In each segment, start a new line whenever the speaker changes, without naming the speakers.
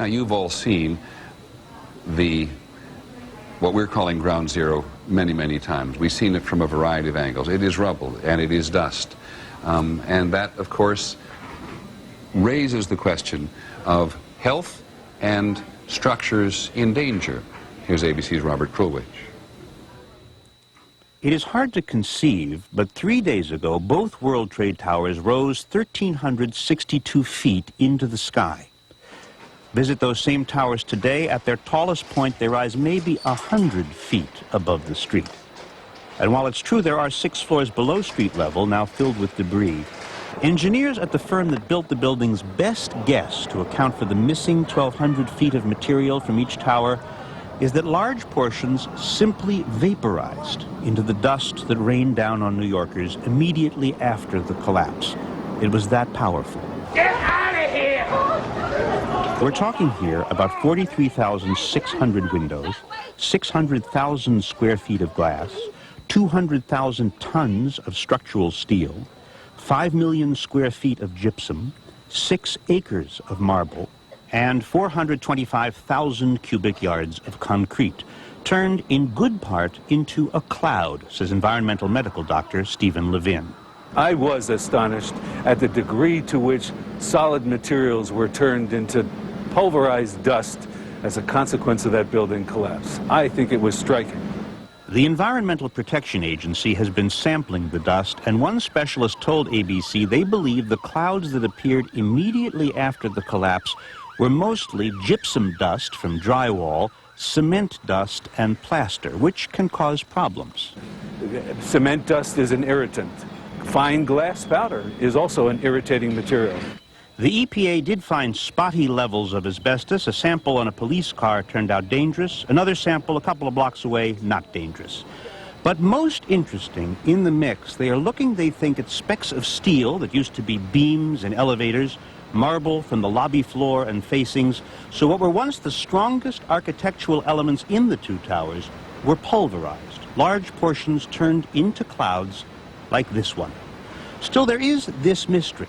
Now, you've all seen what we're calling ground zero many, many times. We've seen it from a variety of angles. It is rubble and it is dust. And that, of course, raises the question of health and structures in danger. Here's ABC's Robert Krulwich.
It is hard to conceive, but 3 days ago, both World Trade Towers rose 1,362 feet into the sky. Visit those same towers today. At their tallest point, they rise maybe 100 feet above the street. And while it's true there are 6 floors below street level, now filled with debris, engineers at the firm that built the building's best guess to account for the missing 1,200 feet of material from each tower is that large portions simply vaporized into the dust that rained down on New Yorkers immediately after the collapse. It was that powerful.
Get out of here!
We're talking here about 43,600 windows, 600,000 square feet of glass, 200,000 tons of structural steel, 5 million square feet of gypsum, 6 acres of marble, and 425,000 cubic yards of concrete, turned in good part into a cloud, says environmental medical doctor Stephen Levin.
I was astonished at the degree to which solid materials were turned into pulverized dust as a consequence of that building collapse. I think it was striking.
The Environmental Protection Agency has been sampling the dust, and one specialist told ABC they believe the clouds that appeared immediately after the collapse were mostly gypsum dust from drywall, cement dust, and plaster, which can cause problems.
Cement dust is an irritant. Fine glass powder is also an irritating material.
The EPA did find spotty levels of asbestos. A sample on a police car turned out dangerous. Another sample a couple of blocks away, not dangerous. But most interesting, in the mix, they are looking, they think, at specks of steel that used to be beams and elevators, marble from the lobby floor and facings. So what were once the strongest architectural elements in the 2 towers were pulverized, large portions turned into clouds like this one. Still, there is this mystery.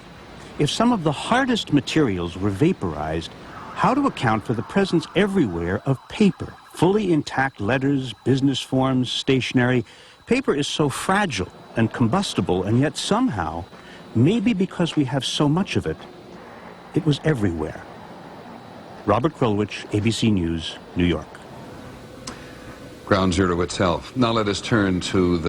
If some of the hardest materials were vaporized, how to account for the presence everywhere of paper, fully intact letters, business forms, stationery. Paper is so fragile and combustible, and yet somehow, maybe because we have so much of it, it was everywhere. Robert Krulwich, ABC News, New York.
Ground zero itself. Now let us turn to the